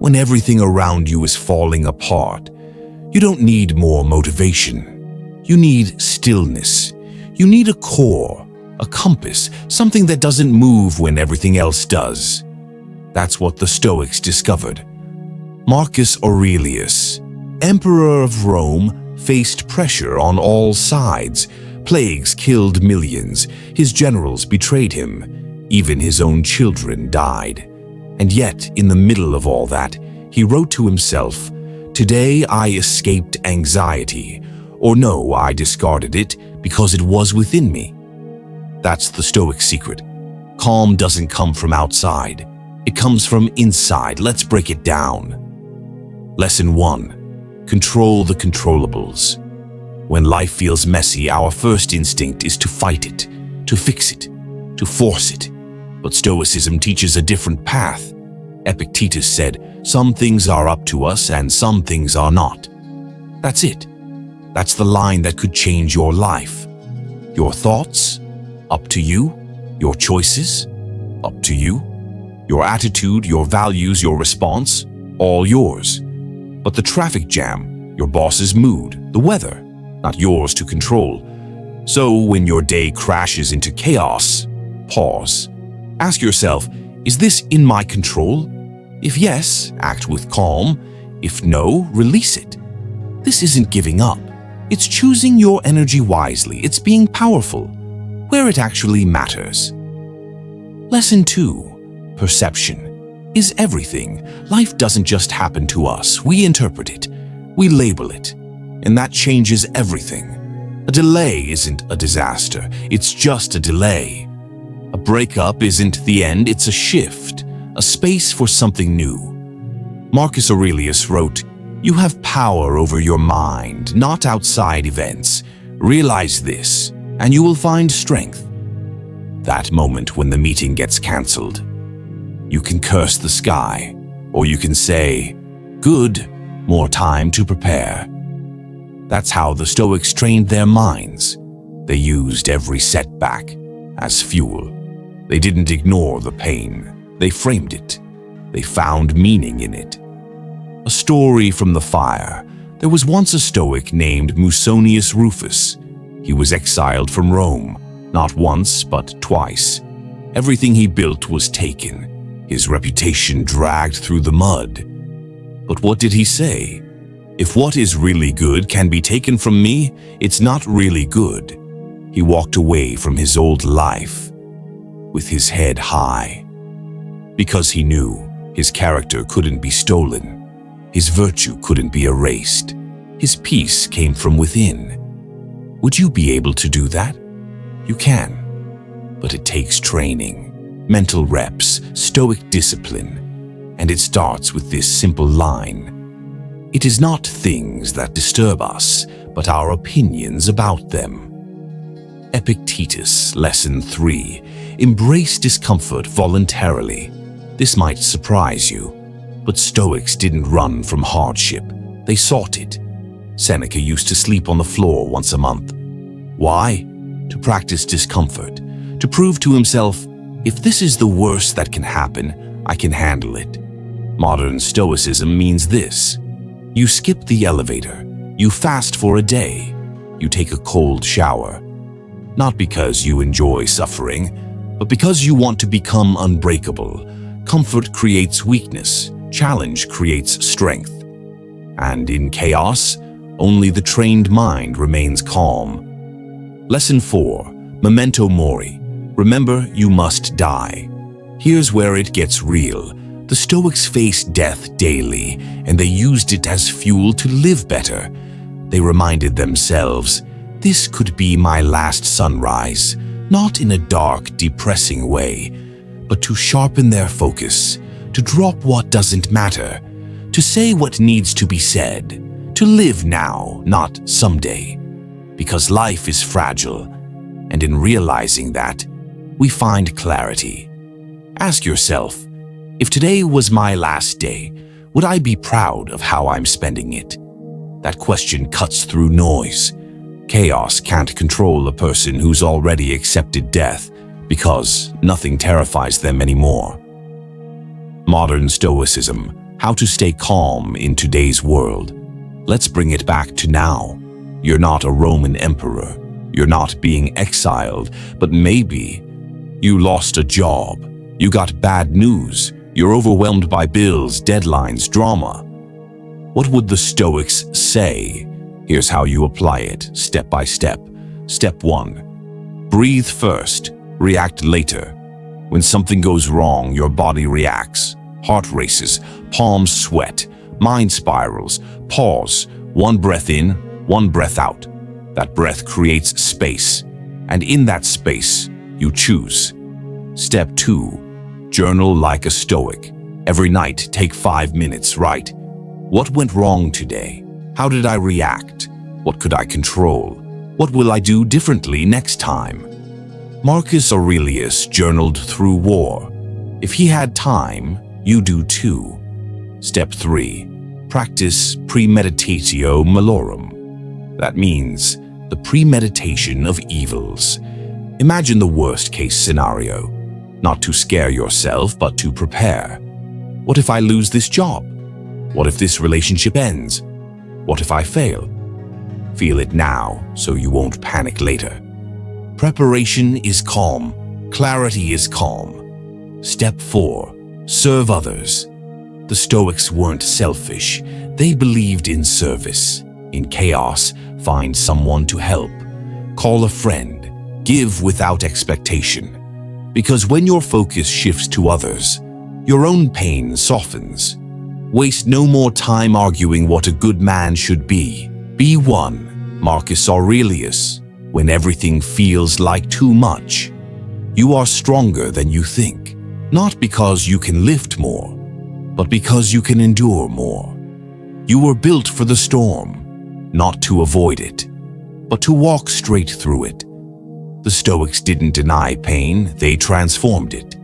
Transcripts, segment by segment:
when everything around you is falling apart, you don't need more motivation. You need stillness. You need a core, a compass, something that doesn't move when everything else does. That's what the Stoics discovered. Marcus Aurelius, Emperor of Rome, faced pressure on all sides. Plagues killed millions. His generals betrayed him. Even his own children died. And yet, in the middle of all that, he wrote to himself, "Today I escaped anxiety," or no, I discarded it because it was within me. That's the Stoic secret. Calm doesn't come from outside. It comes from inside. Let's break it down. Lesson 1. Control the controllables. When life feels messy, our first instinct is to fight it, to fix it, to force it. But Stoicism teaches a different path. Epictetus said, "Some things are up to us and some things are not." That's it. That's the line that could change your life. Your thoughts? Up to you. Your choices? Up to you. Your attitude, your values, your response? All yours. But the traffic jam, your boss's mood, the weather, not yours to control. So when your day crashes into chaos, pause. Ask yourself, is this in my control? If yes, act with calm. If no, release it. This isn't giving up. It's choosing your energy wisely. It's being powerful, where it actually matters. Lesson 2. Perception is everything. Life doesn't just happen to us. We interpret it. We label it. And that changes everything. A delay isn't a disaster. It's just a delay. A breakup isn't the end. It's a shift, a space for something new. Marcus Aurelius wrote, "You have power over your mind, not outside events. Realize this, and you will find strength." That moment when the meeting gets cancelled. You can curse the sky, or you can say, "Good, more time to prepare." That's how the Stoics trained their minds. They used every setback as fuel. They didn't ignore the pain. They framed it. They found meaning in it. A story from the fire. There was once a Stoic named Musonius Rufus. He was exiled from Rome, not once, but twice. Everything he built was taken. His reputation dragged through the mud. But what did he say? "If what is really good can be taken from me, it's not really good." He walked away from his old life with his head high, because he knew his character couldn't be stolen. His virtue couldn't be erased. His peace came from within. Would you be able to do that? You can, but it takes training, mental reps, Stoic discipline, and it starts with this simple line. It is not things that disturb us, but our opinions about them. Epictetus, Lesson 3. Embrace discomfort voluntarily. This might surprise you, but Stoics didn't run from hardship. They sought it. Seneca used to sleep on the floor once a month. Why? To practice discomfort, to prove to himself, if this is the worst that can happen, I can handle it. Modern Stoicism means this. You skip the elevator. You fast for a day. You take a cold shower. Not because you enjoy suffering, but because you want to become unbreakable. Comfort creates weakness. Challenge creates strength. And in chaos, only the trained mind remains calm. Lesson 4. Memento Mori. Remember, you must die. Here's where it gets real. The Stoics faced death daily, and they used it as fuel to live better. They reminded themselves, this could be my last sunrise, not in a dark, depressing way, but to sharpen their focus, to drop what doesn't matter, to say what needs to be said, to live now, not someday. Because life is fragile, and in realizing that, we find clarity. Ask yourself, if today was my last day, would I be proud of how I'm spending it? That question cuts through noise. Chaos can't control a person who's already accepted death because nothing terrifies them anymore. Modern Stoicism. How to stay calm in today's world. Let's bring it back to now. You're not a Roman emperor. You're not being exiled, but maybe you lost a job. You got bad news. You're overwhelmed by bills, deadlines, drama. What would the Stoics say? Here's how you apply it, step by step. Step 1. Breathe first, react later. When something goes wrong, your body reacts. Heart races, palms sweat, mind spirals. Pause. One breath in, one breath out. That breath creates space, and in that space, you choose. Step 2. Journal like a Stoic. Every night, take 5 minutes, write. What went wrong today? How did I react? What could I control? What will I do differently next time? Marcus Aurelius journaled through war. If he had time, you do too. Step 3. Practice Premeditatio Malorum. That means the premeditation of evils. Imagine the worst-case scenario. Not to scare yourself, but to prepare. What if I lose this job? What if this relationship ends? What if I fail? Feel it now so you won't panic later. Preparation is calm. Clarity is calm. Step 4. Serve others. The Stoics weren't selfish. They believed in service. In chaos, find someone to help. Call a friend. Give without expectation. Because when your focus shifts to others, your own pain softens. Waste no more time arguing what a good man should be. Be one. Marcus Aurelius. When everything feels like too much, you are stronger than you think. Not because you can lift more, but because you can endure more. You were built for the storm, not to avoid it, but to walk straight through it. The Stoics didn't deny pain, they transformed it.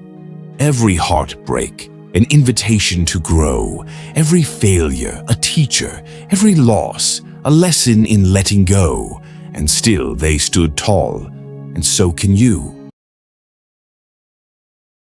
Every heartbreak, an invitation to grow. Every failure, a teacher. Every loss, a lesson in letting go. And still they stood tall, and so can you.